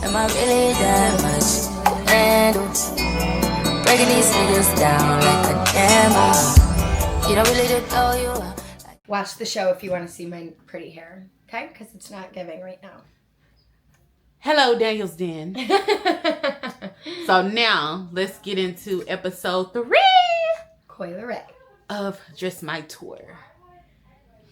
Am I really that much to handle? Breaking these niggas down like a camel. You don't really know you are. Watch the show if you want to see my pretty hair, okay? Because it's not giving right now. Hello, Daniels Den. So now, let's get into episode 3. Coil Ray. Of Just My Tour.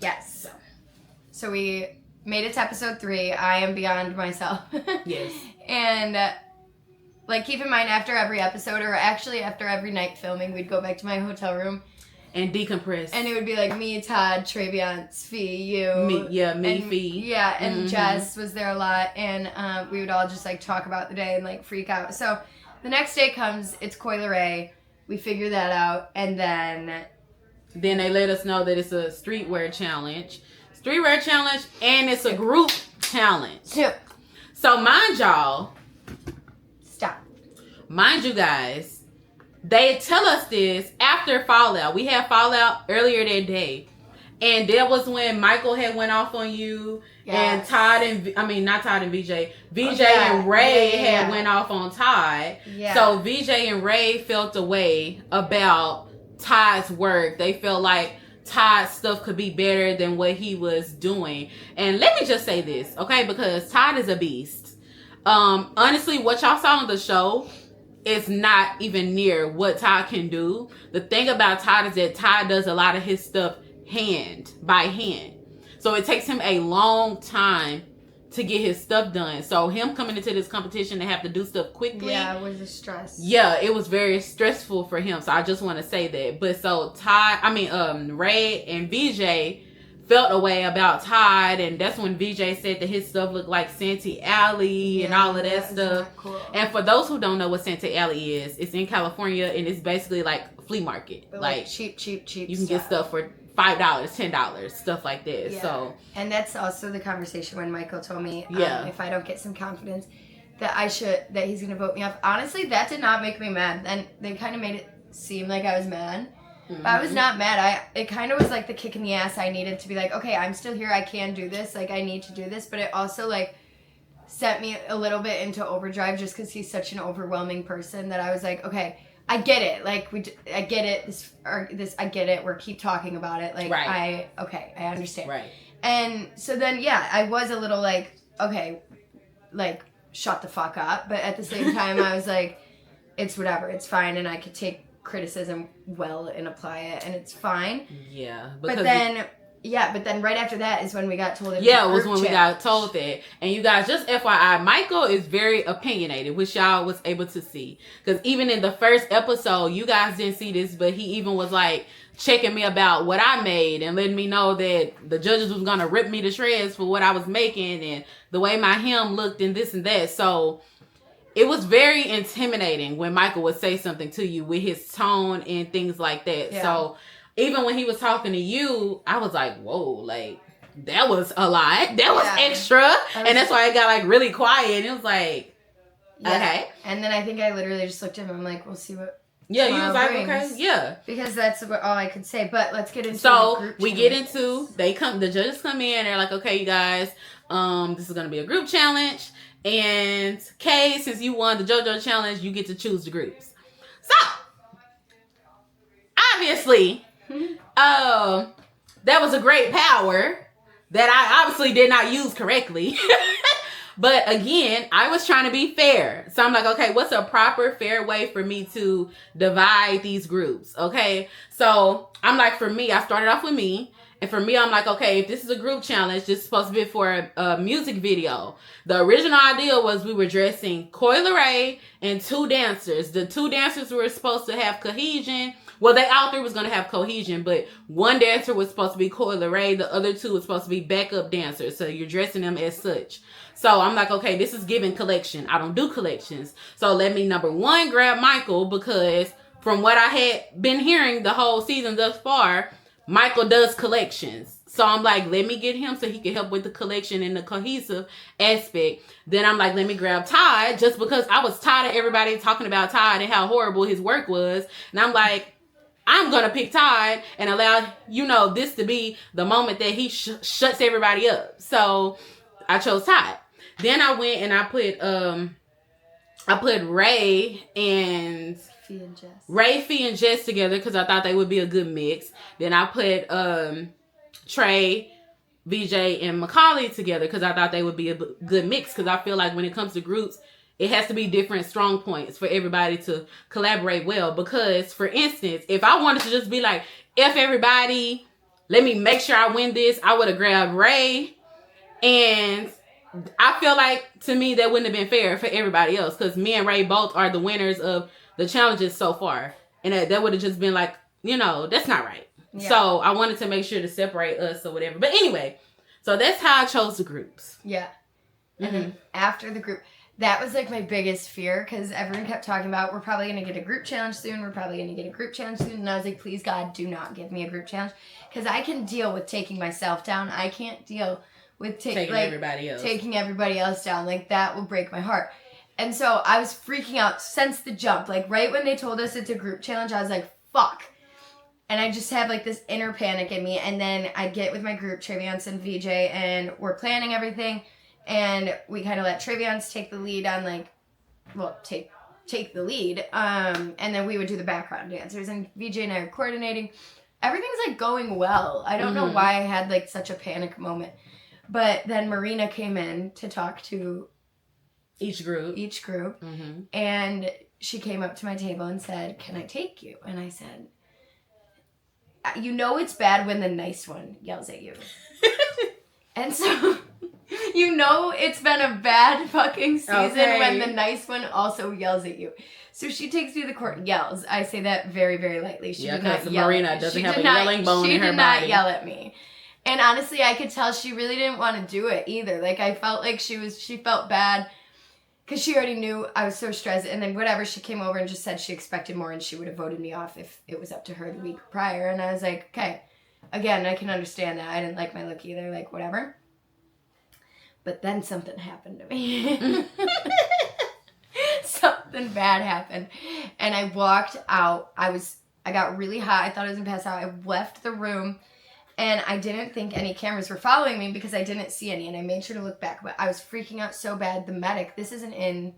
Yes. So we made it to episode 3. I am beyond myself. Yes. And, keep in mind, after every episode, or actually after every night filming, we'd go back to my hotel room. And decompress. And it would be like me, Todd, Travion, Fee, you. Me, Fee. Yeah, and Jess was there a lot. And we would all just, talk about the day and, freak out. So the next day comes, it's Coil Ray. We figure that out. And then they let us know that it's a streetwear challenge. And it's a group challenge. So mind y'all. Stop. Mind you guys. They tell us this after Fallout. We had Fallout earlier that day. And that was when Michael had went off on you. Yes. And not Todd and VJ. VJ and Ray had went off on Todd. Yeah. So VJ and Ray felt a way about Todd's work. They felt like Todd's stuff could be better than what he was doing. And let me just say this, okay? Because Todd is a beast. Honestly, what y'all saw on the show, it's not even near what Todd can do. The thing about Todd is that Todd does a lot of his stuff hand by hand. So it takes him a long time to get his stuff done. So him coming into this competition and have to do stuff quickly. Yeah, it was a stress. Yeah, it was very stressful for him. So I just want to say that. But so Ray and VJ felt a way about Todd, and that's when VJ said that his stuff looked like Santee Alley and all of that stuff. Cool. And for those who don't know what Santee Alley is, it's in California, and it's basically like a flea market. But cheap. You can get stuff for $5, $10, stuff like that. Yeah. So, and that's also the conversation when Michael told me, if I don't get some confidence, that he's gonna vote me off. Honestly, that did not make me mad. And they kind of made it seem like I was mad. Mm-hmm. But I was not mad. It kind of was like the kick in the ass I needed to be like, okay, I'm still here. I can do this. I need to do this. But it also sent me a little bit into overdrive just because he's such an overwhelming person that I was like, okay, I get it. I get it. I get it. We're keep talking about it. Right. I understand. Right. And so then, I was a little okay, shut the fuck up. But at the same time, I was like, it's whatever. It's fine. And I could take criticism well and apply it, and it's fine. Yeah. But then right after that is when we got told it was when we got told that. And you guys, just FYI, Michael is very opinionated, which y'all was able to see. Because even in the first episode, you guys didn't see this, but he even was checking me about what I made and letting me know that the judges was going to rip me to shreds for what I was making and the way my hem looked and this and that. So it was very intimidating when Michael would say something to you with his tone and things like that. Yeah. So even when he was talking to you, I was like, whoa, that was a lot. That was extra. And that's why it got really quiet. It was okay. And then I think I literally just looked at him. I'm like, we'll see what. Yeah, you was like, brings. okay, yeah. Because that's all I could say. But let's get into the group we challenge. The judges come in. They're like, okay, you guys, this is going to be a group challenge. And Kay, since you won the JoJo challenge, you get to choose the groups. So, obviously, that was a great power that I obviously did not use correctly. But again, I was trying to be fair. So I'm like, okay, what's a proper, fair way for me to divide these groups? Okay. So I'm like, for me, I started off with me. And for me, I'm like, okay, if this is a group challenge, this is supposed to be for a music video. The original idea was we were dressing Coil Ray and 2 dancers. The 2 dancers were supposed to have cohesion. Well, they all 3 was going to have cohesion, but one dancer was supposed to be Coil Ray. The other 2 was supposed to be backup dancers. So you're dressing them as such. So I'm like, okay, this is giving collection. I don't do collections. So let me, number 1, grab Michael, because from what I had been hearing the whole season thus far, Michael does collections. So I'm like, let me get him so he can help with the collection and the cohesive aspect. Then I'm like, let me grab Todd, just because I was tired of everybody talking about Todd and how horrible his work was. And I'm like, I'm going to pick Todd and allow, this to be the moment that he shuts everybody up. So I chose Todd. Then I went and I put Ray, Fee, and Jess together because I thought they would be a good mix. Then I put Trey, VJ, and Macaulay together because I thought they would be a good mix. Because I feel like when it comes to groups, it has to be different strong points for everybody to collaborate well. Because, for instance, if I wanted to just be like, F everybody, let me make sure I win this, I would have grabbed Ray. And I feel like, to me, that wouldn't have been fair for everybody else. Because me and Ray both are the winners of the challenges so far. And that would have just been like, that's not right. Yeah. So I wanted to make sure to separate us or whatever. But anyway, so that's how I chose the groups. Yeah. And then after the group, that was like my biggest fear because everyone kept talking about, we're probably going to get a group challenge soon. And I was like, please, God, do not give me a group challenge. Because I can deal with taking myself down. I can't deal with taking everybody else down. Like, that will break my heart. And so I was freaking out since the jump. Like, right when they told us it's a group challenge, I was like, fuck. And I just have, like, this inner panic in me. And then I get with my group, Traviance and VJ, and we're planning everything. And we kind of let Traviance take the lead on, like, take the lead. And then we would do the background dancers. And VJ and I are coordinating. Everything's, like, going well. I don't know why I had, like, such a panic moment. But then Marina came in to talk to each group. Mm-hmm. And she came up to my table and said, can I take you? And I said, it's bad when the nice one yells at you. And so, it's been a bad fucking season when the nice one also yells at you. So she takes me to the court and yells. I say that very, very lightly. She did not yell. Marina doesn't have a yelling bone in her body. She did not yell at me. And honestly, I could tell she really didn't want to do it either. Like, I felt like she felt bad because she already knew I was so stressed. And then whatever, she came over and just said she expected more and she would have voted me off if it was up to her the week prior. And I was like, okay, again, I can understand that. I didn't like my look either, like, whatever. But then something happened to me. Something bad happened. And I walked out. I got really hot. I thought I was going to pass out. I left the room. And I didn't think any cameras were following me because I didn't see any. And I made sure to look back. But I was freaking out so bad. The medic, this isn't in...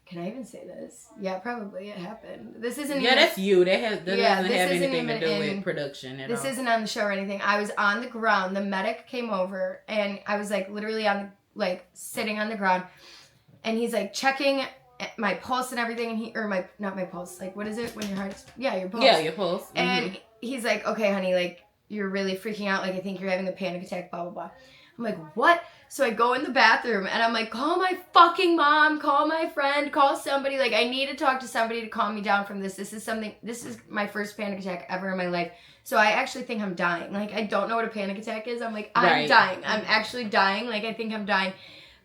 Can I even say this? Yeah, probably. It happened. This isn't even... that's you. That doesn't have anything to do with production at all. This isn't on the show or anything. I was on the ground. The medic came over. And I was, like, literally sitting on the ground. And he's, like, checking my pulse and everything. And not my pulse. Like, what is it when your heart's... Yeah, your pulse. Yeah, your pulse. Mm-hmm. And he's like, okay, honey, like... You're really freaking out. Like, I think you're having a panic attack, blah, blah, blah. I'm like, what? So I go in the bathroom, and I'm like, call my fucking mom, call my friend, call somebody. Like, I need to talk to somebody to calm me down from this. This is my first panic attack ever in my life. So I actually think I'm dying. Like, I don't know what a panic attack is. I'm like, I'm dying. I'm actually dying. Like, I think I'm dying.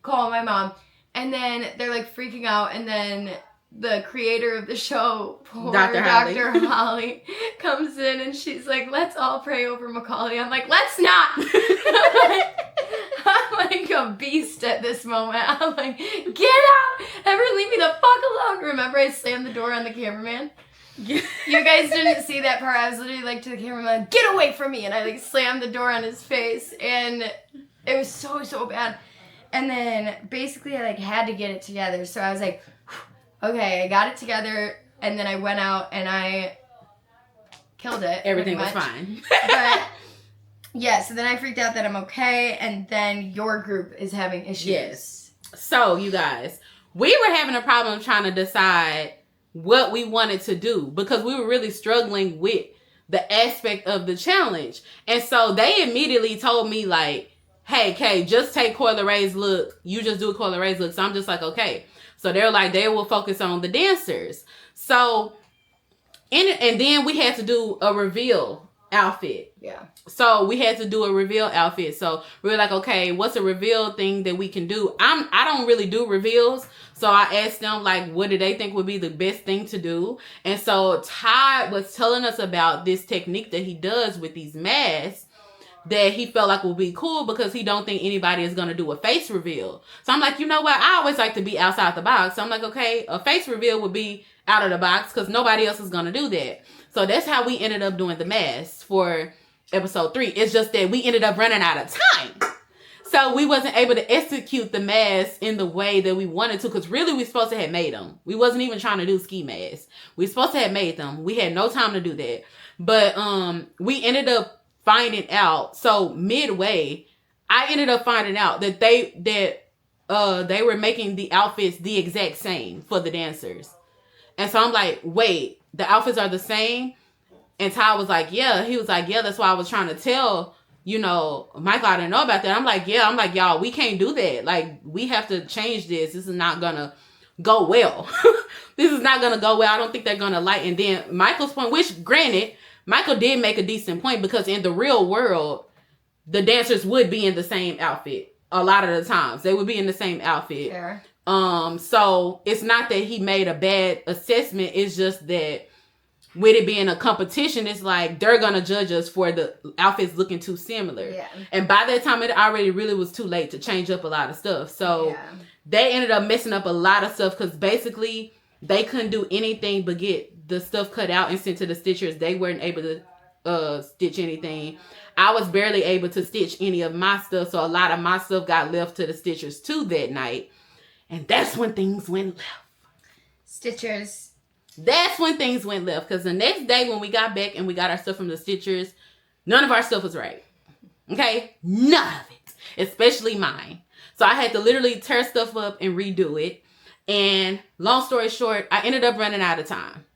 Call my mom. And then they're, like, freaking out, and then... the creator of the show, Dr. Holly, comes in and she's like, let's all pray over Macaulay. I'm like, let's not. I'm like a beast at this moment. I'm like, get out. Everyone leave me the fuck alone. Remember I slammed the door on the cameraman? You guys didn't see that part. I was literally like to the cameraman, get away from me. And I like slammed the door on his face. And it was so bad. And then basically I like had to get it together. So I was like, okay, I got it together, and then I went out, and I killed it. Everything was fine. But, yeah, so then I freaked out that I'm okay, and then your group is having issues. Yes. So, you guys, we were having a problem trying to decide what we wanted to do, because we were really struggling with the aspect of the challenge. And so, they immediately told me, like, hey, Kay, just take Coyle Ray's look. You just do a Coyle Ray's look. So, I'm just like, okay. So they're like, they will focus on the dancers. So, and then we had to do a reveal outfit. Yeah. So we had to do a reveal outfit. So we were like, okay, what's a reveal thing that we can do? I don't really do reveals. So I asked them, like, what do they think would be the best thing to do? And so Todd was telling us about this technique that he does with these masks that he felt like would be cool because he don't think anybody is going to do a face reveal. So I'm like, you know what? I always like to be outside the box. So I'm like, okay, a face reveal would be out of the box because nobody else is going to do that. So that's how we ended up doing the masks for episode 3. It's just that we ended up running out of time. So we wasn't able to execute the masks in the way that we wanted to, because really we supposed to have made them. We wasn't even trying to do ski masks. We supposed to have made them. We had no time to do that. But we ended up finding out. So midway, I ended up finding out that they were making the outfits the exact same for the dancers. And so I'm like, wait, the outfits are the same? And Ty was like, yeah. He was like, yeah, that's why I was trying to tell, Michael, I didn't know about that. I'm like, yeah. I'm like, y'all, we can't do that. Like, we have to change this. This is not going to go well. This is not going to go well. I don't think they're going to like. And then Michael's point, which granted, Michael did make a decent point, because in the real world, the dancers would be in the same outfit. A lot of the times they would be in the same outfit. Fair. So it's not that he made a bad assessment. It's just that with it being a competition, it's like they're gonna judge us for the outfits looking too similar. Yeah. And by that time, it already really was too late to change up a lot of stuff. So they ended up messing up a lot of stuff, because basically they couldn't do anything but get the stuff cut out and sent to the stitchers. They weren't able to stitch anything. I was barely able to stitch any of my stuff, so a lot of my stuff got left to the stitchers too that night. And that's when things went left. Stitchers. That's when things went left, because the next day when we got back and we got our stuff from the stitchers, none of our stuff was right. Okay? None of it. Especially mine. So I had to literally tear stuff up and redo it. And long story short, I ended up running out of time.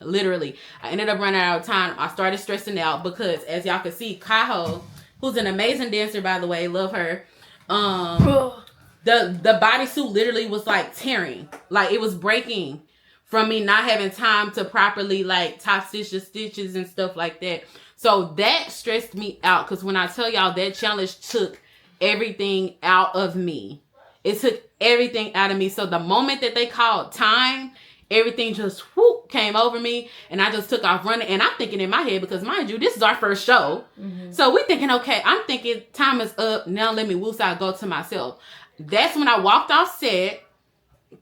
Literally, I ended up running out of time. I started stressing out because, as y'all can see, Kaho, who's an amazing dancer, by the way, love her. The bodysuit literally was like tearing, like it was breaking from me not having time to properly like top stitch the stitches and stuff like that. So that stressed me out, because when I tell y'all, that challenge took everything out of me. It took everything out of me. So the moment that they called time, everything just whoop came over me, and I just took off running. And I'm thinking in my head, because mind you, this is our first show. Mm-hmm. So we thinking, okay, I'm thinking time is up. Now let me woosah, I go to myself. That's when I walked off set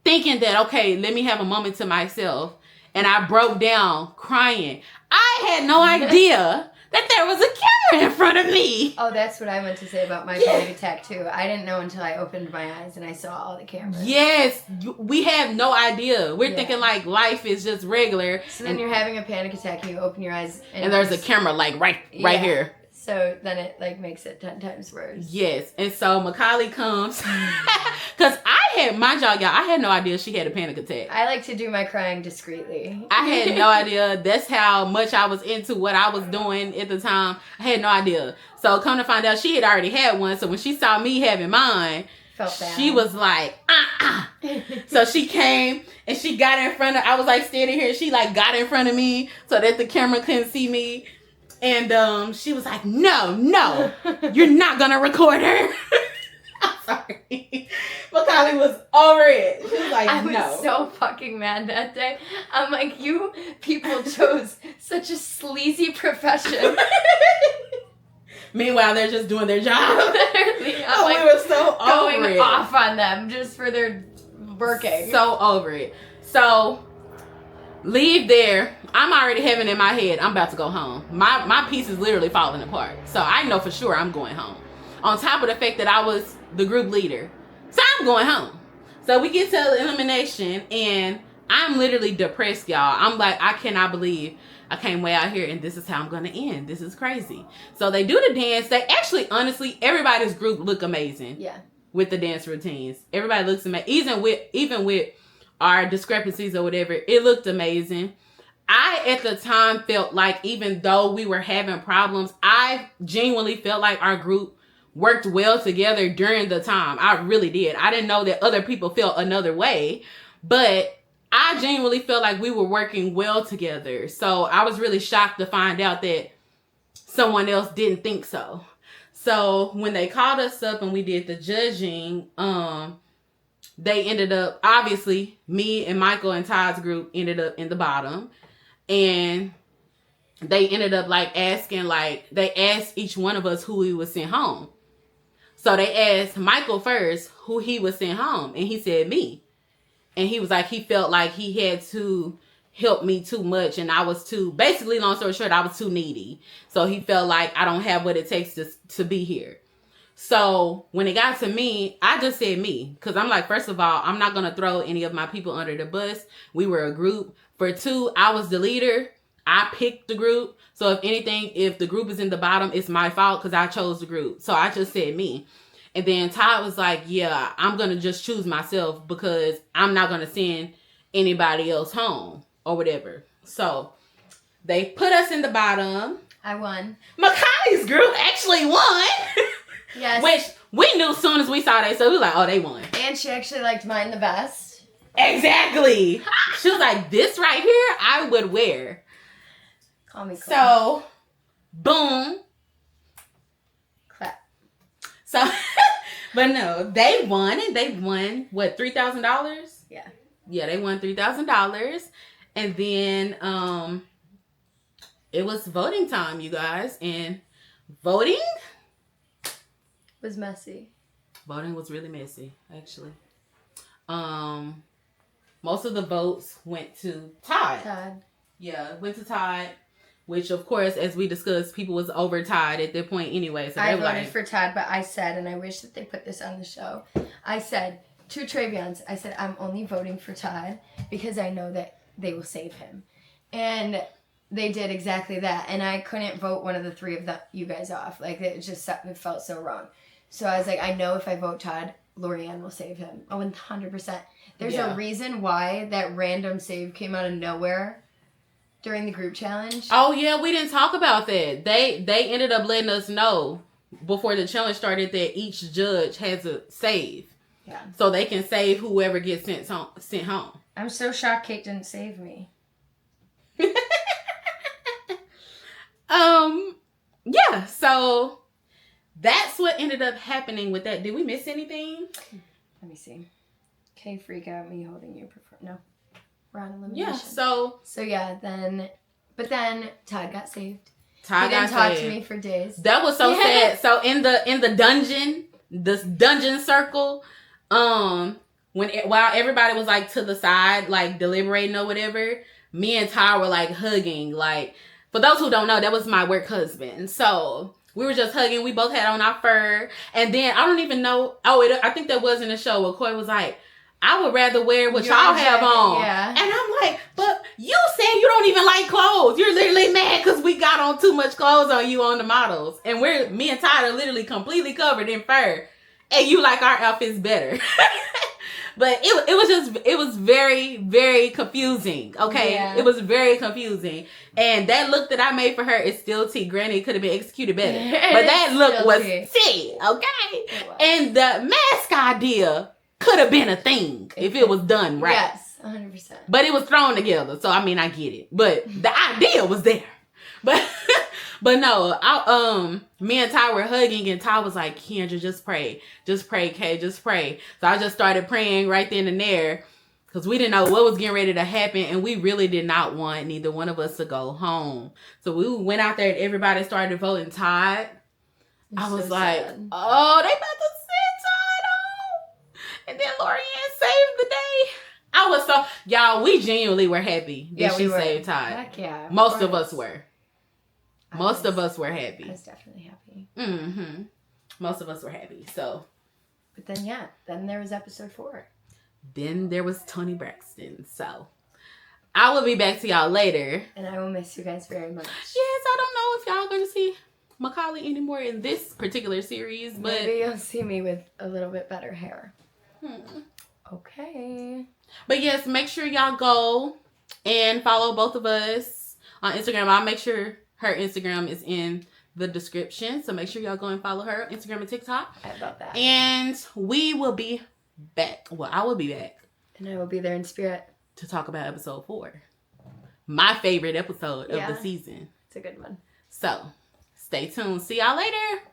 thinking that, okay, let me have a moment to myself. And I broke down crying. I had no idea that there was a camera in front of me. Oh, that's what I meant to say about my panic attack too. I didn't know until I opened my eyes and I saw all the cameras. Yes, we have no idea. We're thinking like life is just regular. So then you're having a panic attack and you open your eyes and there's a camera like right here. So then it like makes it 10 times worse. Yes. And so Macaulay comes. Because I had no idea she had a panic attack. I like to do my crying discreetly. I had no idea. That's how much I was into what I was doing at the time. I had no idea. So come to find out, she had already had one. So when she saw me having mine, she was like, So she came and she got in front of, I was like standing here. She like got in front of me so that the camera couldn't see me. And she was like, no, you're not going to record her. I'm sorry. Macaulay was over it. She was like, no. I was so fucking mad that day. I'm like, you people chose such a sleazy profession. Meanwhile, they're just doing their job. Literally. We were so over it. Going off on them just for their working. So over it. So leave there. I'm already having in my head, I'm about to go home. My piece is literally falling apart. So I know for sure I'm going home. On top of the fact that I was the group leader. So I'm going home. So we get to elimination and I'm literally depressed, y'all. I'm like, I cannot believe I came way out here and this is how I'm going to end. This is crazy. So they do the dance. They actually, honestly, everybody's group look amazing. Yeah. With the dance routines. Everybody looks amazing. Even with our discrepancies or whatever, it looked amazing. I, at the time, felt like even though we were having problems, I genuinely felt like our group worked well together during the time. I really did. I didn't know that other people felt another way, but I genuinely felt like we were working well together. So I was really shocked to find out that someone else didn't think so. So when they called us up and we did the judging, they ended up, obviously, me and Michael and Todd's group ended up in the bottom. And they ended up they asked each one of us who we would send home. So they asked Michael first who he would send home. And he said me. And he was like, he felt like he had to help me too much. And I was too, basically, long story short, I was too needy. So he felt like I don't have what it takes to be here. So when it got to me, I just said me. Because I'm like, first of all, I'm not going to throw any of my people under the bus. We were a group. For 2, I was the leader. I picked the group. So if anything, if the group is in the bottom, it's my fault because I chose the group. So I just said me. And then Todd was like, yeah, I'm going to just choose myself because I'm not going to send anybody else home or whatever. So they put us in the bottom. I won. Makali's group actually won. Yes. Which we knew as soon as we saw that. So we were like, oh, they won. And she actually liked mine the best. Exactly. She was like, this right here, I would wear. Call me Cole. So, boom. Clap. So, but no, they won, and they won, what, $3,000? Yeah. Yeah, they won $3,000. And then, it was voting time, you guys. And voting was messy. Voting was really messy, actually. Most of the votes went to Todd. Yeah, went to Todd. Which, of course, as we discussed, people was over Todd at that point anyway. So I voted for Todd, but I said, and I wish that they put this on the show, I said to Travions, I said, I'm only voting for Todd because I know that they will save him. And they did exactly that. And I couldn't vote one of the 3 of you guys off. Like, it felt so wrong. So I was like, I know if I vote Todd, Lorianne will save him. Oh, 100%. There's a reason why that random save came out of nowhere during the group challenge. Oh, yeah, we didn't talk about that. They ended up letting us know before the challenge started that each judge has a save. Yeah. So they can save whoever gets sent home. I'm so shocked Kate didn't save me. Yeah, so that's what ended up happening with that. Did we miss anything? Let me see. Kay freak out me holding you. No. We're on elimination. Yeah, so yeah, then Todd got saved. Todd he didn't talk to me for days. That was so sad. So in the dungeon, this dungeon circle, while everybody was like to the side, like deliberating or whatever, me and Todd were like hugging. Like, for those who don't know, that was my work husband. So we were just hugging. We both had on our fur. And then I don't even know. I think that was in the show where Coy was like, I would rather wear what y'all have on. Yeah. And I'm like, but you said you don't even like clothes. You're literally mad because we got on too much clothes on you on the models. And me and Todd are literally completely covered in fur. And you like our outfits better. But it was very, very confusing. Okay. Yeah. It was very confusing. And that look that I made for her is still T. Granted, it could have been executed better. But that look was T. Okay. And the mask idea could have been a thing if it was done right. Yes, 100%. But it was thrown together. So, I mean, I get it. But the idea was there. But no, me and Ty were hugging, and Ty was like, Kendra, just pray. Just pray, Kay, just pray. So I just started praying right then and there because we didn't know what was getting ready to happen, and we really did not want neither one of us to go home. So we went out there, and everybody started voting Todd. I was like, oh, they about to send Todd home. And then Lorianne saved the day. I was so, y'all, we genuinely were happy that she saved Todd. Heck yeah. Most of us were. Most of us were happy. I was definitely happy. Mm-hmm. Most of us were happy. So. But then there was episode 4. Then there was Toni Braxton. So. I will be back to y'all later. And I will miss you guys very much. Yes, I don't know if y'all going to see Makali anymore in this particular series. But maybe you'll see me with a little bit better hair. Okay. But yes, make sure y'all go and follow both of us on Instagram. I'll make sure her Instagram is in the description. So make sure y'all go and follow her on Instagram and TikTok. I about that. And we will be back. Well, I will be back. And I will be there in spirit. To talk about episode 4. My favorite episode of the season. It's a good one. So, stay tuned. See y'all later.